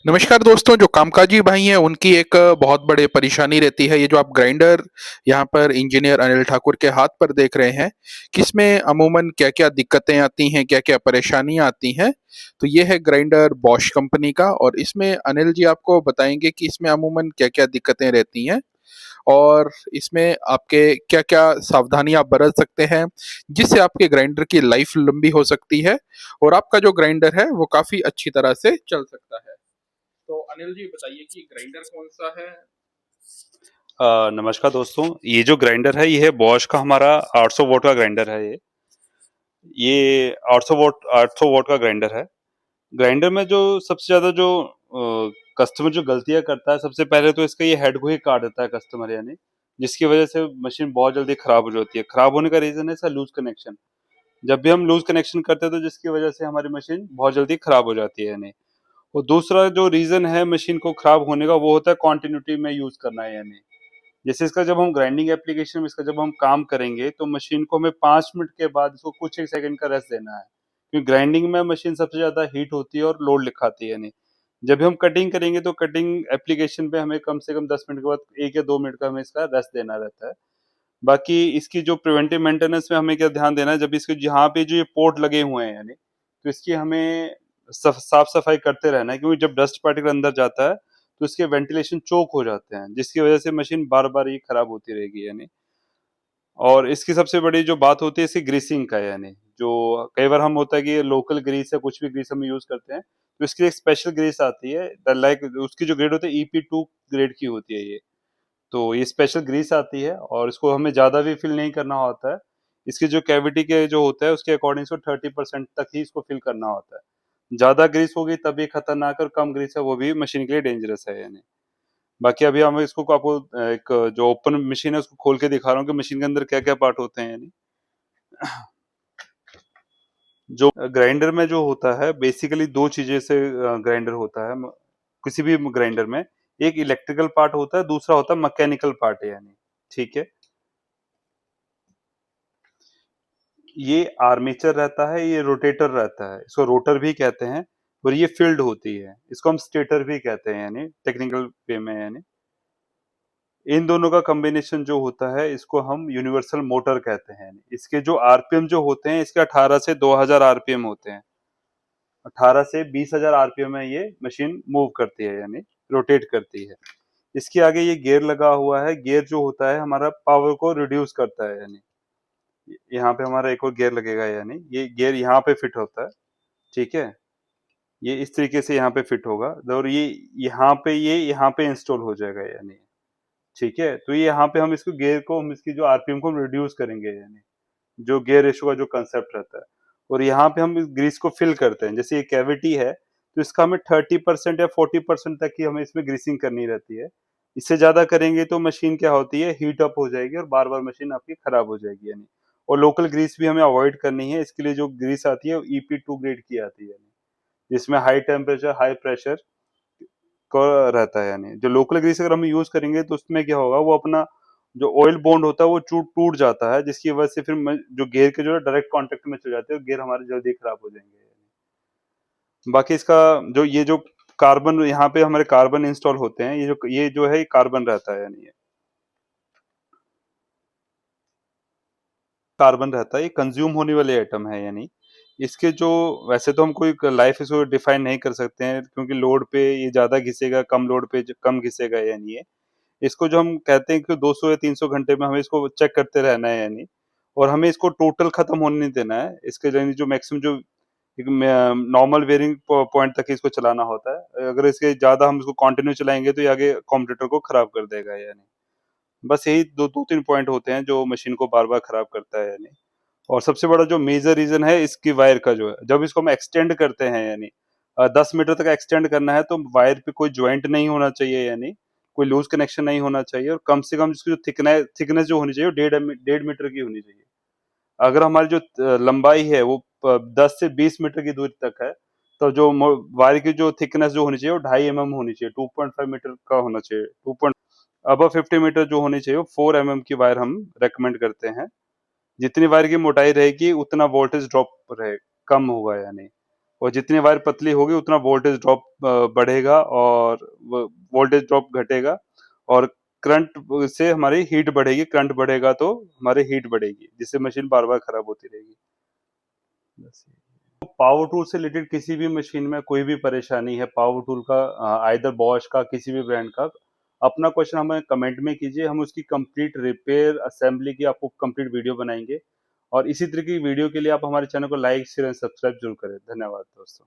नमस्कार दोस्तों, जो कामकाजी भाई हैं उनकी एक बहुत बड़ी परेशानी रहती है। ये जो आप ग्राइंडर यहाँ पर इंजीनियर अनिल ठाकुर के हाथ पर देख रहे हैं कि इसमें अमूमन क्या-क्या दिक्कतें आती हैं, क्या-क्या परेशानियाँ आती हैं। तो ये है ग्राइंडर बॉश कंपनी का और इसमें अनिल जी आपको बताएँगे कि इसमें अमूमन क्या-क्या दिक्कतें रहती हैं और इसमें आपके क्या-क्या सावधानियाँ आप बरत सकते हैं, जिससे आपके ग्राइंडर की लाइफ लंबी हो सकती है और आपका जो ग्राइंडर है वो काफ़ी अच्छी तरह से चल सकता है। तो अनिल जी बताइए कि ग्राइंडर कौन सा है? नमस्कार दोस्तों। ये जो ग्राइंडर है ये है बॉश का हमारा 800 वोट का ग्राइंडर है। ये 800 वोट का ग्राइंडर है। ग्राइंडर में जो सबसे ज्यादा जो कस्टमर जो गलतियां करता है, सबसे पहले तो इसका ये हेड को ही काट देता है कस्टमर, यानी जिसकी वजह से मशीन बहुत जल्दी खराब हो जाती है। खराब होने का रीजन है इसका लूज कनेक्शन। जब भी हम लूज कनेक्शन करते हैं तो जिसकी वजह से हमारी मशीन बहुत जल्दी खराब हो जाती है, यानी। और दूसरा जो रीजन है मशीन को खराब होने का, वो होता है क्वांटिन्यूटी में यूज करना है, यानी जैसे इसका जब हम ग्राइंडिंग एप्लीकेशन में इसका जब हम काम करेंगे तो मशीन को हमें 5 मिनट के बाद इसको कुछ एक सेकंड का रेस्ट देना है, क्योंकि ग्राइंडिंग में मशीन सबसे ज्यादा हीट होती है और लोड लिखाती है, नहीं। जब भी हम कटिंग करेंगे तो कटिंग एप्लीकेशन पे हमें कम से कम 10 मिनट के बाद 1 या 2 मिनट का हमें इसका रेस्ट देना रहता है। बाकी इसकी जो प्रिवेंटिव मेंटेनेंस में हमें क्या ध्यान देना है, जब इसके यहाँ पे जो ये पोर्ट लगे हुए हैं, यानी तो इसकी हमें साफ सफाई करते रहना है, क्योंकि जब डस्ट पार्टिकल अंदर जाता है तो इसके वेंटिलेशन चोक हो जाते हैं, जिसकी वजह से मशीन बार बार ये खराब होती रहेगी, यानी। और इसकी सबसे बड़ी जो बात होती है इसकी ग्रीसिंग का, यानी जो कई बार हम होता है कि लोकल ग्रीस या कुछ भी ग्रीस हम यूज करते हैं, तो इसकी एक स्पेशल ग्रीस आती है, लाइक उसकी जो ग्रेड होती है EP2 ग्रेड की होती है ये। तो ये स्पेशल ग्रीस आती है और इसको हमें ज्यादा भी फिल नहीं करना होता है। इसकी जो कैविटी के जो होता है उसके अकॉर्डिंग इसको 30% तक ही इसको फिल करना होता है। ज्यादा ग्रीस होगी तभी खतरनाक, और कम ग्रीस है वो भी मशीन के लिए डेंजरस है, यानी। बाकी अभी हम इसको आपको एक जो ओपन मशीन है उसको खोल के दिखा रहा हूँ कि मशीन के अंदर क्या क्या पार्ट होते हैं, यानी जो ग्राइंडर में जो होता है बेसिकली दो चीजें से ग्राइंडर होता है। किसी भी ग्राइंडर में एक इलेक्ट्रिकल पार्ट होता है, दूसरा होता है मैकेनिकल पार्ट है, यानी। ठीक है। ये आर्मेचर रहता है, ये रोटेटर रहता है, इसको रोटर भी कहते हैं। और ये फील्ड होती है, इसको हम स्टेटर भी कहते हैं, यानी टेक्निकल वे में, यानी इन दोनों का कॉम्बिनेशन जो होता है इसको हम यूनिवर्सल मोटर कहते हैं। इसके जो आरपीएम जो होते हैं इसके 18 से 2000 आरपीएम होते हैं। 18 से 20,000 आरपीएम में ये मशीन मूव करती है, यानी रोटेट करती है। इसके आगे ये गियर लगा हुआ है। गियर जो होता है हमारा पावर को रिड्यूस करता है, यानी यहाँ पे हमारा एक और गियर लगेगा, यानी ये गियर यहाँ पे फिट होता है। ठीक है। ये इस तरीके से यहाँ पे फिट होगा और ये यहाँ पे इंस्टॉल हो जाएगा, यानी। ठीक है। तो ये यहाँ पे हम इसको गियर को हम इसकी जो आरपीएम को हम रिड्यूस करेंगे, यानी जो गियर रेशो का जो कंसेप्ट रहता है। और यहाँ पे हम इस ग्रीस को फिल करते हैं। जैसे ये कैविटी है तो इसका हमें 30% या 40% तक ही हमें इसमें ग्रीसिंग करनी रहती है। इससे ज्यादा करेंगे तो मशीन क्या होती है, हीट अप हो जाएगी और बार बार मशीन आपकी खराब हो जाएगी, यानी। और लोकल ग्रीस भी हमें अवॉइड करनी है। इसके लिए जो ग्रीस आती है EP2 ग्रेड की आती है, जिसमें हाई टेम्परेचर हाई प्रेशर को रहता है, यानी जो लोकल ग्रीस अगर हम यूज करेंगे तो उसमें क्या होगा, वो अपना जो ऑयल बॉन्ड होता है वो टूट टूट जाता है, जिसकी वजह से फिर जो गियर के जो है डायरेक्ट कांटेक्ट में चले जाते हैं और गियर हमारे जल्दी खराब हो जाएंगे। बाकी इसका जो ये जो कार्बन यहाँ पे हमारे कार्बन इंस्टॉल होते हैं, ये जो है कार्बन रहता है, यानी ये कार्बन रहता है, ये कंज्यूम होने वाले आइटम है, यानी इसके जो वैसे तो हम कोई लाइफ इसको डिफाइन नहीं कर सकते हैं, क्योंकि लोड पे ये ज्यादा घिसेगा, कम लोड पे कम घिसेगा, यानी ये इसको जो हम कहते हैं कि 200 या 300 घंटे में हमें इसको चेक करते रहना है, यानी। और हमें इसको टोटल खत्म होने नहीं देना है। इसके यानी जो मैक्सिमम जो एक नॉर्मल वेयरिंग पॉइंट तक ही इसको चलाना होता है। अगर इसके ज्यादा हम इसको कंटिन्यू चलाएंगे तो ये आगे कॉम्पिटिटर को खराब कर देगा, यानी बस यही दो दो तीन पॉइंट होते हैं जो मशीन को बार बार खराब करता है, यानी। और सबसे बड़ा जो मेजर रीजन है इसकी वायर का जो है, जब इसको हम एक्सटेंड करते हैं, यानी 10 मीटर तक एक्सटेंड करना है तो वायर पे कोई ज्वाइंट नहीं होना चाहिए, यानी कोई लूज कनेक्शन नहीं होना चाहिए, और कम से कम इसकी जो थिकनेस जो होनी चाहिए वो 1.5 मीटर की होनी चाहिए। अगर हमारी जो लंबाई है वो 10 से 20 मीटर की दूरी तक है, तो जो वायर की जो थिकनेस जो होनी चाहिए वो 2.5 mm होनी चाहिए, 2.5 मीटर का होना चाहिए। अब 50 मीटर जो होनी चाहिए वो 4 mm की वायर हम रेकमेंड करते हैं। जितनी वायर की मोटाई रहेगी उतना वोल्टेज ड्रॉप रहे कम होगा, यानी और जितनी वायर पतली होगी उतना वोल्टेज ड्रॉप बढ़ेगा और वोल्टेज ड्रॉप घटेगा और करंट से हमारी हीट बढ़ेगी। करंट बढ़ेगा तो हमारी हीट बढ़ेगी, जिससे मशीन बार बार खराब होती रहेगी। बस पावर टूल से रिलेटेड किसी भी मशीन में कोई भी परेशानी है, पावर टूल का आइदर बॉश का किसी भी ब्रांड का, अपना क्वेश्चन हमें कमेंट में कीजिए। हम उसकी कंप्लीट रिपेयर असेंबली की आपको कंप्लीट वीडियो बनाएंगे। और इसी तरह की वीडियो के लिए आप हमारे चैनल को लाइक शेयर एंड सब्सक्राइब जरूर करें। धन्यवाद दोस्तों।